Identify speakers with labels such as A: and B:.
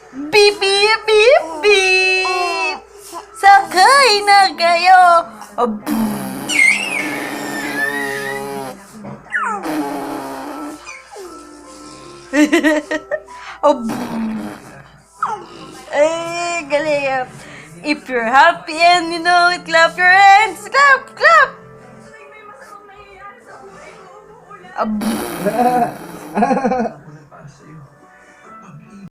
A: Beep, beep, beep, beep! Sakay na kayo! Ay, galing. If you're happy and you know it, clap your hands. Clap, clap!